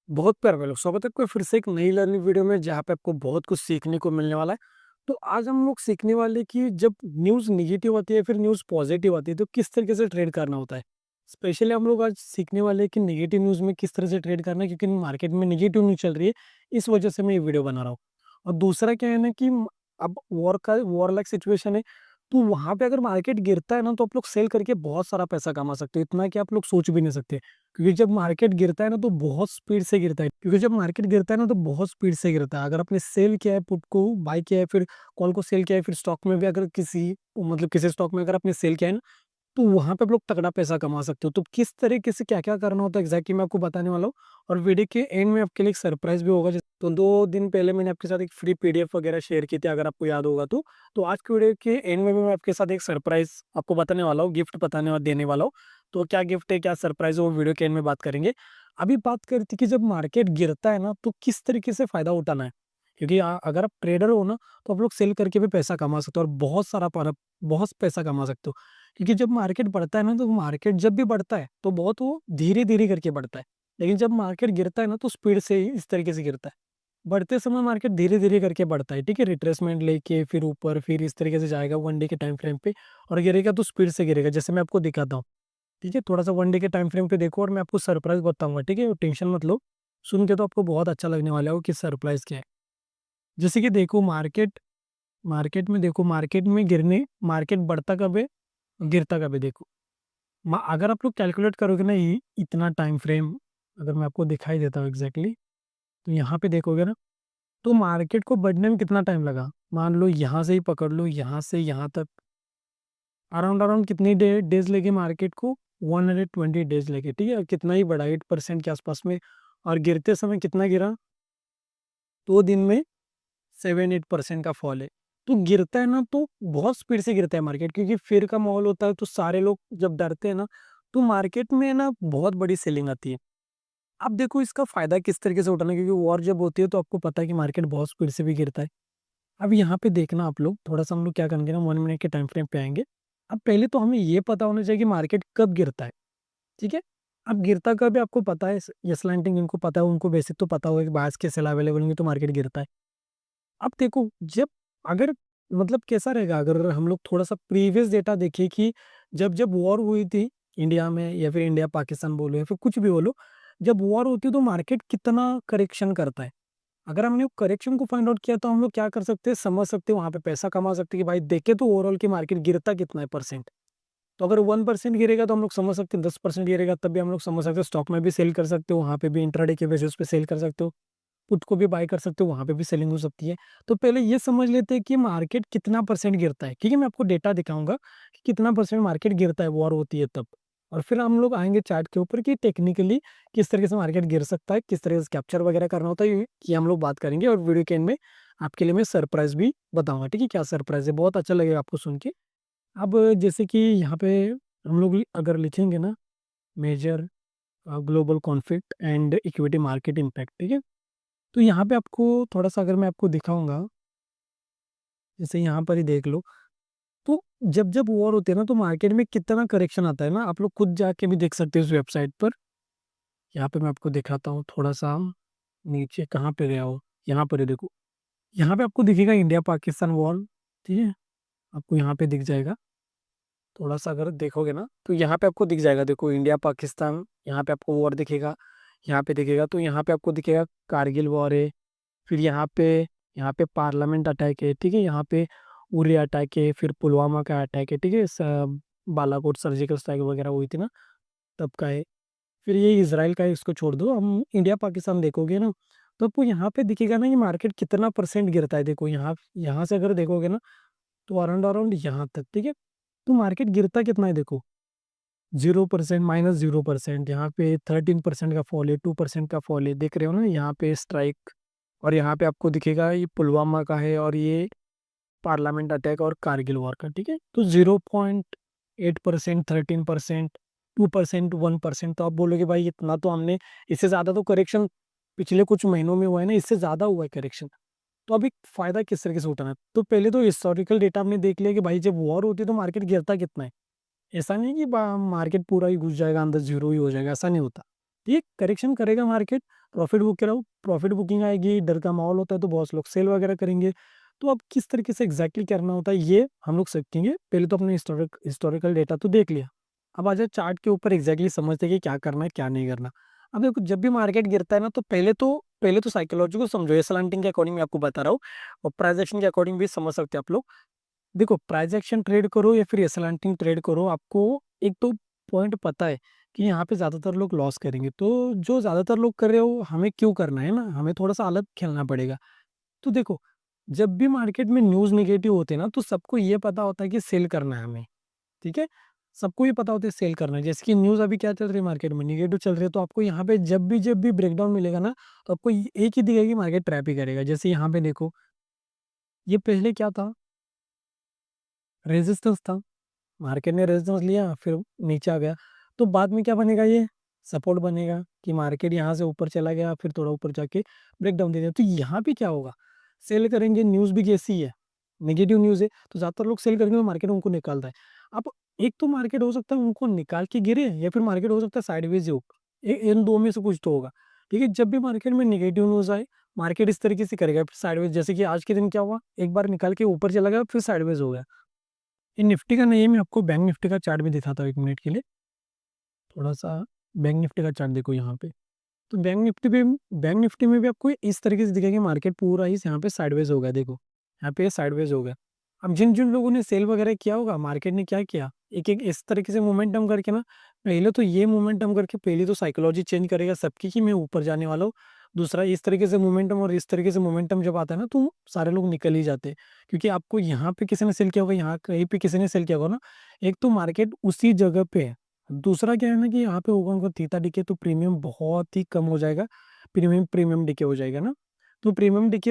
बहुत प्यारे भाई लोग, स्वागत है आपका फिर से एक नई लर्निंग वीडियो में जहाँ पे आपको बहुत कुछ सीखने को मिलने वाला है। तो आज हम लोग सीखने वाले कि जब न्यूज़ नेगेटिव आती है फिर न्यूज़ पॉजिटिव आती है तो किस तरीके से ट्रेड करना होता है। स्पेशली हम लोग आज सीखने वाले हैं कि नेगेटिव न्यूज़ में किस तरह से ट्रेड करना है, क्योंकि मार्केट में नेगेटिव न्यूज़ चल रही है। इस वजह से मैं ये वीडियो बना रहा हूँ। और दूसरा क्या है ना कि अब वॉर लाइक सिचुएशन है, तो वहां पे अगर मार्केट गिरता है ना तो आप लोग सेल करके बहुत सारा पैसा कमा सकते हो, इतना कि आप लोग सोच भी नहीं सकते। क्योंकि जब मार्केट गिरता है ना तो बहुत स्पीड से गिरता है, क्योंकि जब मार्केट गिरता है ना तो बहुत स्पीड से गिरता है। अगर आपने सेल किया है, पुट को बाय किया है, फिर कॉल को सेल किया है, फिर स्टॉक में भी अगर किसी स्टॉक में अगर आपने सेल किया है ना, तो वहाँ पे आप लोग तगड़ा पैसा कमा सकते हो। तो किस तरीके से क्या-क्या करना होता है एग्ज़ैक्टली मैं आपको बताने वाला हूँ। और वीडियो के एंड में आपके लिए एक सरप्राइज़ भी होगा। तो 2 दिन पहले मैंने आपके साथ एक फ्री पीडीएफ वगैरह शेयर की थी, अगर आपको याद होगा तो। तो आज की वीडियो के एंड में भी मैं आपके साथ एक सरप्राइज़ आपको बताने वाला हूँ, गिफ्ट बताने और देने वाला हूँ। तो क्या गिफ्ट है, क्या सरप्राइज़ है, वो वीडियो के एंड में बात करेंगे। अभी बात करी थी कि जब मार्केट गिरता है ना, तो किस तरीके से फ़ायदा उठाना है। क्योंकि अगर आप ट्रेडर हो ना, तो आप लोग सेल करके भी पैसा कमा सकते हो और बहुत पैसा कमा सकते हो। क्योंकि जब मार्केट बढ़ता है ना, तो मार्केट जब भी बढ़ता है तो बहुत वो धीरे-धीरे करके बढ़ता है। लेकिन जब मार्केट गिरता है ना तो स्पीड से इस तरीके से गिरता है। बढ़ते समय मार्केट धीरे-धीरे करके बढ़ता है, ठीक है? रिट्रेसमेंट लेके फिर ऊपर, फिर इस तरीके से जाएगा 1 डे के टाइम फ्रेम पे और गिरेगा तो स्पीड से गिरेगा, जैसे मैं आपको दिखाता हूँ, ठीक है? थोड़ा-सा 1 डे के टाइम फ्रेम पे देखो और मैं आपको सरप्राइज़ बताऊँगा, ठीक है? टेंशन मत लो, सुन के तो आपको बहुत अच्छा लगने वाला है वो कि सरप्राइज़ क्या है। जैसे कि देखो मार्केट में देखो, मार्केट बढ़ता कब है, गिरता कब है देखो। अगर आप लोग कैलकुलेट करोगे ना ये इतना टाइम फ्रेम, अगर मैं आपको दिखाई देता हूँ एग्जैक्टली, तो यहाँ पे देखोगे ना, तो मार्केट को बढ़ने में कितना टाइम लगा। मान लो यहाँ से ही पकड़ लो, यहाँ से यहाँ तक अराउंड अराउंड कितनी डेज लगे मार्केट को, 120 डेज लगे, ठीक है? और कितना ही बढ़ा, 8% के आसपास में। और गिरते समय कितना गिरा, 2 दिन में 7-8% का फॉल है। तो गिरता है ना तो बहुत स्पीड से गिरता है मार्केट, क्योंकि फिर का माहौल होता है, तो सारे लोग जब डरते हैं ना, तो मार्केट में ना बहुत बड़ी सेलिंग आती है। अब देखो इसका फ़ायदा किस तरीके से उठाना है, क्योंकि वॉर जब होती है तो आपको पता है कि मार्केट बहुत स्पीड से भी गिरता है। अब यहाँ पे देखना आप लोग, थोड़ा-सा हम लोग क्या करेंगे ना, 1 मिनट के टाइम फ्रेम पे आएँगे। अब पहले तो हमें ये पता होना चाहिए कि मार्केट कब गिरता है, ठीक है? अब गिरता कब है आपको पता है, येस लैंडिंग जिनको पता है उनको बेसिक तो पता होगा कि बायर्स के सेल अवेलेबल होंगे तो मार्केट गिरता है। अब देखो, जब अगर मतलब कैसा रहेगा, अगर हम लोग थोड़ा-सा प्रीवियस डेटा देखें कि जब वॉर हुई थी इंडिया में, या फिर इंडिया पाकिस्तान बोलो या फिर कुछ भी बोलो, जब वॉर होती है तो मार्केट कितना करेक्शन करता है। अगर हमने करेक्शन को फाइंड आउट किया तो हम लोग क्या कर सकते हैं, समझ सकते हैं, वहाँ पे पैसा कमा सकते हैं कि भाई देखें तो ओवरऑल की मार्केट गिरता कितना है परसेंट। तो अगर 1% गिरेगा तो हम लोग समझ सकते हैं, 10% गिरेगा तब भी हम लोग समझ सकते हैं, स्टॉक में भी सेल कर सकते हो, वहाँ पे भी इंट्राडे के बेसिस पे सेल कर सकते हो। पुट को भी बाय कर सकते हो, वहाँ पे भी सेलिंग हो सकती है। तो पहले ये समझ लेते हैं कि मार्केट कितना परसेंट गिरता है, ठीक है? मैं आपको डेटा दिखाऊँगा कि कितना परसेंट मार्केट गिरता है, वॉर होती है तब। और फिर हम लोग आएँगे चार्ट के ऊपर कि टेक्निकली किस तरीके से मार्केट गिर सकता है, किस तरीके से कैप्चर वगैरह करना होता है, ये हम लोग बात करेंगे। और वीडियो के एंड में आपके लिए मैं सरप्राइज़ भी बताऊँगा, ठीक है? क्या सरप्राइज़ है, बहुत अच्छा लगेगा आपको सुन के। अब जैसे कि यहाँ पे हम लोग अगर लिखेंगे ना, major global conflict and equity market impact, ठीक है? तो यहाँ पे आपको थोड़ा-सा अगर मैं आपको दिखाऊँगा, जैसे यहाँ पर ही देख लो, तो जब वॉर होती है ना, तो मार्केट में कितना करेक्शन आता है ना, आप लोग खुद जाके भी देख सकते हो इस वेबसाइट पर। यहाँ पे मैं आपको दिखाता हूँ थोड़ा-सा, नीचे कहाँ पे गया हो? यहाँ पर है देखो। यहाँ पे आपको दिखेगा इंडिया पाकिस्तान वॉर, ठीक है? आपको यहाँ पे दिख जाएगा। थोड़ा-सा अगर देखोगे ना, तो यहाँ पे आपको दिख जाएगा, देखो इंडिया पाकिस्तान, यहाँ पे आपको वॉर दिखेगा, यहाँ पे दिखेगा, तो यहाँ पे आपको दिखेगा कारगिल वॉर है। फिर यहाँ पे पार्लियामेंट अटैक है, ठीक है? यहाँ पे उरी अटैक है, फिर पुलवामा का अटैक है, ठीक है? बालाकोट सर्जिकल स्ट्राइक वगैरह हुई थी ना, तब का है। फिर ये इज़राइल का है, इसको छोड़ दो, हम इंडिया पाकिस्तान देखोगे ना, तो आपको यहाँ पे दिखेगा ना, ये मार्केट कितना परसेंट गिरता है। देखो यहाँ यहाँ से अगर देखोगे ना, तो अराउंड अराउंड यहाँ तक, ठीक है? तो मार्केट गिरता कितना है देखो, 0%, -0%, यहाँ पे 13% का फॉल है, 2% का फॉल है, देख रहे हो ना? यहाँ पे स्ट्राइक, और यहाँ पे आपको दिखेगा ये पुलवामा का है, और ये पार्लियामेंट अटैक और कारगिल वॉर का, ठीक है? तो 0.8%, 13%, 2%, 1%, तो आप बोलोगे भाई इतना तो हमने, इससे ज़्यादा तो करेक्शन पिछले कुछ महीनों में हुआ है ना, इससे ज़्यादा हुआ है करेक्शन। तो अभी फ़ायदा किस तरीके से उठाना है? तो पहले तो हिस्टोरिकल डेटा हमने देख लिया कि भाई जब वॉर होती है तो मार्केट गिरता कितना है। ऐसा नहीं है कि बा मार्केट पूरा ही घुस जाएगा, अंदर ज़ीरो ही हो जाएगा, ऐसा नहीं होता। ठीक है, करेक्शन करेगा मार्केट, प्रॉफिट बुक कराओ, प्रॉफिट बुकिंग आएगी, डर का माहौल होता है तो बहुत लोग सेल वगैरह करेंगे। तो अब किस तरीके से एग्जैक्टली करना होता है ये हम लोग सीखेंगे। पहले तो अपने हिस्टोरिकल डेटा तो देख लिया, अब आ जाए चार्ट के ऊपर एग्जैक्टली समझते हैं कि क्या करना है क्या नहीं करना। अब देखो जब भी मार्केट गिरता है ना, तो पहले तो साइकोलॉजी को समझो, एस एल के अकॉर्डिंग मैं आपको बता रहा हूँ, और प्राइस एक्शन के अकॉर्डिंग भी समझ सकते हैं आप लोग। देखो प्राइस एक्शन ट्रेड करो या फिर एस एल ट्रेड करो, आपको एक तो पॉइंट पता है कि यहाँ पे ज्यादातर लोग लॉस करेंगे, तो जो ज्यादातर लोग कर रहे हो हमें क्यों करना है ना, हमें थोड़ा सा अलग खेलना पड़ेगा। तो देखो जब भी मार्केट में न्यूज निगेटिव होते हैं ना, तो सबको ये पता होता है कि सेल करना है हमें, ठीक है, सबको ये पता होता है सेल करना है। जैसे कि न्यूज अभी क्या चल रही है, मार्केट में निगेटिव चल रही है, तो आपको यहाँ पे जब भी ब्रेकडाउन मिलेगा ना, तो आपको एक ही दिखेगा कि मार्केट ट्रैप ही करेगा। जैसे यहाँ पे देखो, ये पहले क्या था, रेजिस्टेंस था, मार्केट ने रेजिस्टेंस लिया फिर नीचे आ गया, तो बाद में क्या बनेगा, ये सपोर्ट बनेगा कि मार्केट यहाँ से ऊपर चला गया, फिर थोड़ा ऊपर जाके ब्रेकडाउन दे दिया। तो यहाँ पे क्या होगा, सेल करेंगे, न्यूज़ भी कैसी है, नेगेटिव न्यूज़ है, तो ज़्यादातर लोग सेल करेंगे, मार्केट उनको निकालता है। अब एक तो मार्केट हो सकता है उनको निकाल के गिरे, या फिर मार्केट हो सकता है साइडवेज हो, इन दो में से कुछ तो होगा। ठीक है, जब भी मार्केट में नेगेटिव न्यूज़ आए, मार्केट इस तरीके से करेगा, फिर साइडवेज, जैसे कि आज के दिन क्या हुआ, एक बार निकाल के ऊपर चला गया, फिर साइडवेज हो गया। ये निफ्टी का नहीं है, मैं आपको बैंक निफ्टी का चार्ट भी दिखाता हूँ 1 मिनट के लिए। थोड़ा सा बैंक निफ्टी का चार्ट देखो यहाँ पे, तो बैंक निफ्टी में भी आपको इस तरीके से दिखेगा कि मार्केट पूरा ही यहाँ पे साइडवेज हो गया। देखो यहाँ पे साइडवेज हो गया। अब जिन जिन लोगों ने सेल वगैरह किया होगा, मार्केट ने क्या किया, एक एक इस तरीके से मोमेंटम करके ना, पहले तो ये मोमेंटम करके पहले तो साइकोलॉजी चेंज करेगा सबकी कि मैं ऊपर जाने वाला हूँ। दूसरा इस तरीके से मोमेंटम, और इस तरीके से मोमेंटम जब आता है ना, तो सारे लोग निकल ही जाते हैं, क्योंकि आपको यहाँ पे किसी ने सेल किया होगा, यहाँ कहीं पे किसी ने सेल किया होगा ना, एक तो मार्केट उसी जगह पे है। दूसरा क्या है ना कि यहाँ पे होगा उनको थीटा डिके, तो प्रीमियम बहुत ही कम हो जाएगा, प्रीमियम प्रीमियम डिके हो जाएगा ना, तो प्रीमियम डिके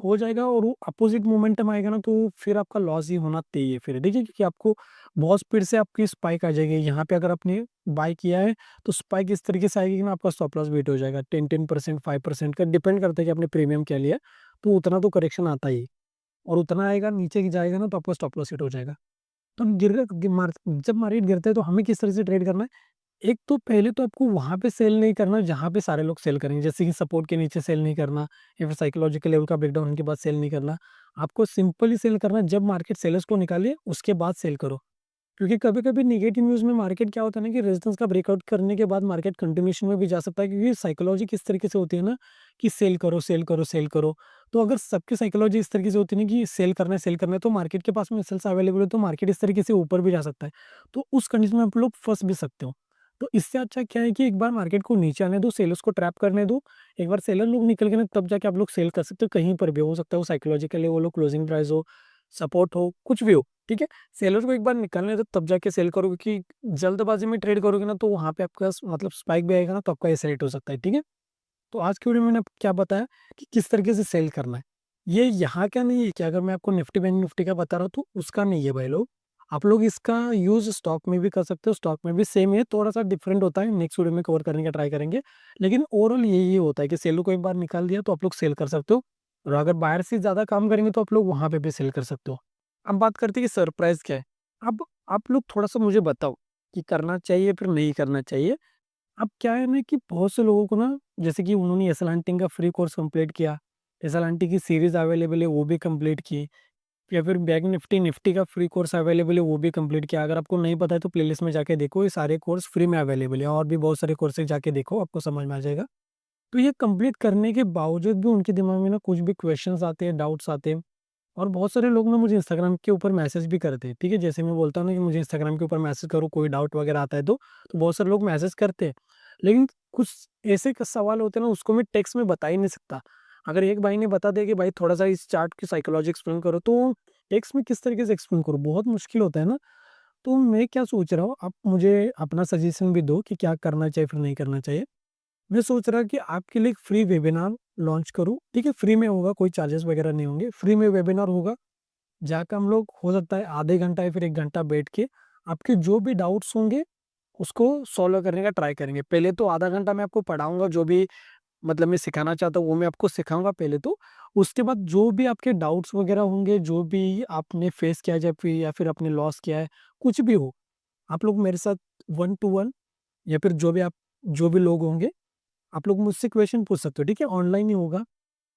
हो जाएगा, और वो अपोजिट मोमेंटम आएगा ना, तो फिर आपका लॉस ही होना तय है फिर, देखिए, क्योंकि आपको बहुत स्पीड से आपकी स्पाइक आ जाएगी। यहाँ पे अगर आपने बाय किया है, तो स्पाइक इस तरीके से आएगी कि ना, आपका स्टॉप लॉस बीट हो जाएगा 10% 5% का, डिपेंड करता है कि आपने प्रीमियम क्या लिया, तो उतना तो करेक्शन आता ही, और उतना आएगा, नीचे की जाएगा ना, तो आपका स्टॉप लॉस हिट हो जाएगा। तो जब मार्केट गिरता है, तो हमें किस तरह से ट्रेड करना है, एक तो पहले तो आपको वहां पे सेल नहीं करना जहां पे सारे लोग सेल करेंगे, जैसे कि सपोर्ट के नीचे सेल नहीं करना, या फिर साइकोलॉजिकल लेवल का ब्रेकडाउन के बाद सेल नहीं करना। आपको सिंपली सेल करना, जब मार्केट सेलर्स को निकाले उसके बाद सेल करो। क्योंकि कभी कभी निगेटिव न्यूज में मार्केट क्या होता है ना, कि रेजिस्टेंस का ब्रेकआउट करने के बाद मार्केट कंटिन्यूएशन में भी जा सकता है, क्योंकि साइकोलॉजी किस तरीके से होती है ना, कि सेल करो सेल करो सेल करो। तो अगर सबकी साइकोलॉजी इस तरीके से होती है ना, कि सेल करना है, तो मार्केट के पास में सेल्स अवेलेबल है, तो मार्केट इस तरीके से ऊपर भी जा सकता है, तो उस कंडीशन में आप लोग फंस भी सकते हो। तो इससे अच्छा क्या है कि एक बार मार्केट को नीचे आने दो, सेलर्स को ट्रैप करने दो, एक बार सेलर लोग निकल गए ना, तब जाके आप लोग सेल कर सकते हो, कहीं पर भी हो सकता है, वो साइकोलॉजिकली वो लोग क्लोजिंग प्राइस हो, सपोर्ट हो, कुछ भी हो, ठीक है। सेलर को एक बार निकालने दो, तब जाके सेल करो, क्योंकि जल्दबाजी में ट्रेड करोगे ना, तो वहां पे आपका मतलब स्पाइक भी आएगा ना, तो आपका ऐसे रेट हो सकता है, ठीक है। तो आज की वीडियो में मैंने आपको क्या बताया कि किस तरीके से सेल करना है। ये यहाँ का नहीं है कि अगर मैं आपको निफ्टी बैंक निफ्टी का बता रहा हूँ, तो उसका नहीं है भाई लोग, आप लोग इसका यूज स्टॉक में भी कर सकते हो, स्टॉक में भी सेम है, थोड़ा सा डिफरेंट होता है, नेक्स्ट वीडियो में कवर करने का ट्राई करेंगे। लेकिन ओवरऑल यही होता है कि सेल को एक बार निकाल दिया, तो आप लोग सेल कर सकते हो, और अगर बाहर से ज्यादा काम करेंगे, तो आप लोग वहां पे भी सेल कर सकते हो। अब बात करते हैं कि सरप्राइज क्या है। अब आप लोग थोड़ा सा मुझे बताओ कि करना चाहिए फिर नहीं करना चाहिए। अब क्या है ना कि बहुत से लोगों को ना, जैसे कि उन्होंने एस एल का फ्री कोर्स कंप्लीट किया, एस एल की सीरीज अवेलेबल है वो भी कंप्लीट की, या फिर बैंक निफ्टी निफ्टी का फ्री कोर्स अवेलेबल है वो भी कंप्लीट किया। अगर आपको नहीं पता है तो प्लेलिस्ट में जाके देखो, ये सारे कोर्स फ्री में अवेलेबल है, और भी बहुत सारे कोर्सेज जाके देखो, आपको समझ में आ जाएगा। तो ये कंप्लीट करने के बावजूद भी उनके दिमाग में ना कुछ भी क्वेश्चंस आते हैं, डाउट्स आते हैं, और बहुत सारे लोग ना मुझे इंस्टाग्राम के ऊपर मैसेज भी करते हैं, ठीक है। जैसे मैं बोलता हूँ ना कि मुझे इंस्टाग्राम के ऊपर मैसेज करो, कोई डाउट वगैरह आता है, तो बहुत सारे लोग मैसेज करते हैं। लेकिन कुछ ऐसे सवाल होते हैं ना, उसको मैं टेक्स्ट में बता ही नहीं सकता। अगर एक भाई ने बता दिया कि भाई थोड़ा सा इस चार्ट की साइकोलॉजी एक्सप्लेन करो, तो टेक्स्ट में किस तरीके से एक्सप्लेन करो, बहुत मुश्किल होता है ना। तो मैं क्या सोच रहा हूँ, आप मुझे अपना सजेशन भी दो कि क्या करना चाहिए फिर नहीं करना चाहिए। मैं सोच रहा कि आपके लिए एक फ्री वेबिनार लॉन्च करूँ, ठीक है, फ्री में होगा, कोई चार्जेस वगैरह नहीं होंगे, फ्री में वेबिनार होगा, जाकर हम लोग हो सकता है आधे घंटा या फिर 1 घंटा बैठ के आपके जो भी डाउट्स होंगे उसको सॉल्व करने का ट्राई करेंगे। पहले तो आधा घंटा मैं आपको पढ़ाऊंगा, जो भी मतलब मैं सिखाना चाहता हूँ वो मैं आपको सिखाऊंगा पहले तो। उसके बाद जो भी आपके डाउट्स वगैरह होंगे, जो भी आपने फेस किया है, या फिर आपने लॉस किया है, कुछ भी हो, आप लोग मेरे साथ 1 to 1, या फिर जो भी आप जो भी लोग होंगे, आप लोग मुझसे क्वेश्चन पूछ सकते हो, ठीक है? ऑनलाइन ही होगा,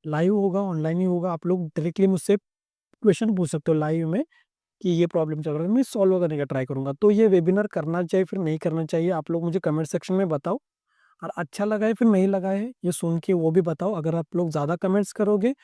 लाइव होगा, ऑनलाइन ही होगा। आप लोग डायरेक्टली मुझसे क्वेश्चन पूछ सकते हो लाइव में कि ये प्रॉब्लम चल रहा है, मैं सॉल्व करने का ट्राई करूँगा। तो ये वेबिनार करना चाहिए फिर नहीं करना चाहिए, आप लोग मुझे कमेंट सेक्शन में बताओ। और अच्छा लगा है फिर नहीं लगा है, ये सुन के वो भी बताओ। अगर आप लोग ज़्यादा कमेंट्स करोगे,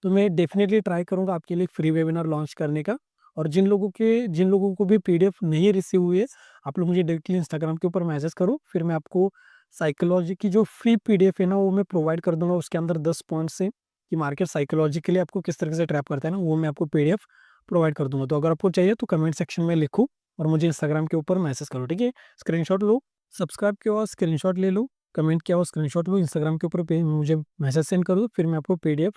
तो मैं डेफ़िनेटली ट्राई करूँगा आपके लिए फ्री वेबिनार लॉन्च करने का। और जिन लोगों को भी पीडीएफ नहीं रिसीव हुई है, आप लोग मुझे डायरेक्टली इंस्टाग्राम के ऊपर मैसेज करो, फिर मैं आपको साइकोलॉजी की जो फ्री पीडीएफ है ना, वो मैं प्रोवाइड कर दूँगा। उसके अंदर 10 पॉइंट्स हैं कि मार्केट साइकोलॉजिकली आपको किस तरह से ट्रैप करता है ना, वो मैं आपको पीडीएफ प्रोवाइड कर दूँगा। तो अगर आपको चाहिए तो कमेंट सेक्शन में लिखो और मुझे इंस्टाग्राम के ऊपर मैसेज करो, ठीक है? स्क्रीनशॉट लो, सब्सक्राइब किया हुआ स्क्रीनशॉट ले लो, कमेंट किया हुआ स्क्रीनशॉट लो, इंस्टाग्राम के ऊपर पे मुझे मैसेज सेंड कर दो, फिर मैं आपको पीडीएफ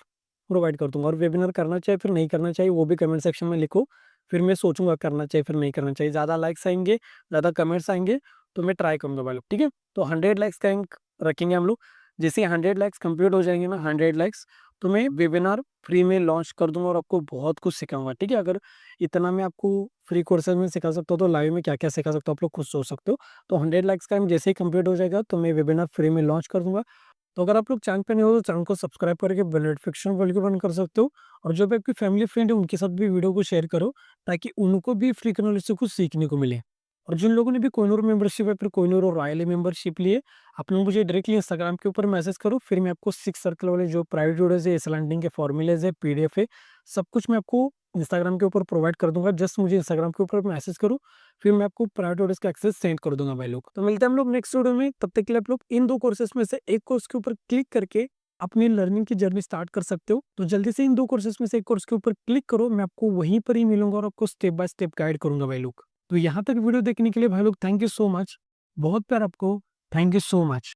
प्रोवाइड कर दूँगा। और वेबिनार करना चाहिए फिर नहीं करना चाहिए, वो भी कमेंट सेक्शन में लिखो, फिर मैं सोचूँगा करना चाहिए फिर नहीं करना चाहिए। ज़्यादा लाइक्स आएँगे, ज़्यादा कमेंट्स आएँगे, तो मैं ट्राई करूँगा भाई लोग, ठीक है? तो 100 लाइक्स का एंक रखेंगे हम लोग। जैसे ही 100 लाइक्स कंप्लीट हो जाएँगे ना, 100 लाइक्स, तो मैं वेबिनार फ्री में लॉन्च कर दूँगा और आपको बहुत कुछ सिखाऊँगा, ठीक है? अगर इतना मैं आपको फ्री कोर्सेज़ में सिखा सकता हूँ, तो लाइव में क्या-क्या सिखा सकता हूँ, आप लोग खुद सोच सकते हो। तो 100 लाइक्स का एम जैसे ही कंप्लीट हो जाएगा, तो मैं वेबिनार फ्री में लॉन्च कर दूँगा। तो अगर आप लोग चैनल पे नए हो, तो चैनल को सब्सक्राइब करके बेल नोटिफिकेशन बेल को बंद कर सकते हो। और जो भी आपकी फैमिली फ्रेंड है, उनके साथ भी वीडियो को शेयर करो, ताकि उनको भी फ्री के नॉलेज से कुछ सीखने को मिले। और जिन लोगों ने भी कोहिनूर मेंबरशिप या फिर कोहिनूर और रॉयल मेंबरशिप ली है, आप लोग मुझे डायरेक्टली इंस्टाग्राम के ऊपर मैसेज करो, फिर मैं आपको 6 सर्कल वाले जो प्राइवेट वीडियोज़ है, एस-लर्निंग के फॉर्मूलेज़ है, पीडीएफ है, सब कुछ मैं आपको इंस्टाग्राम के ऊपर प्रोवाइड कर दूँगा। जस्ट मुझे इंस्टाग्राम के ऊपर मैसेज करो, फिर मैं आपको प्राइवेट वीडियोज़ का एक्सेस सेंड कर दूँगा भाई लोग। तो मिलते हैं हम लोग नेक्स्ट वीडियो में, तब तक के लिए आप लोग इन 2 कोर्सेज़ में से एक कोर्स के ऊपर क्लिक करके अपनी लर्निंग की जर्नी स्टार्ट कर सकते हो। तो जल्दी से इन 2 कोर्सेज़ में से एक कोर्स के ऊपर क्लिक करो, मैं आपको वहीं पर ही मिलूँगा और आपको स्टेप बाय स्टेप गाइड करूँगा भाई लोग। तो यहाँ तक वीडियो देखने के लिए भाई लोग थैंक यू सो मच। बहुत प्यार आपको। Thank you so much.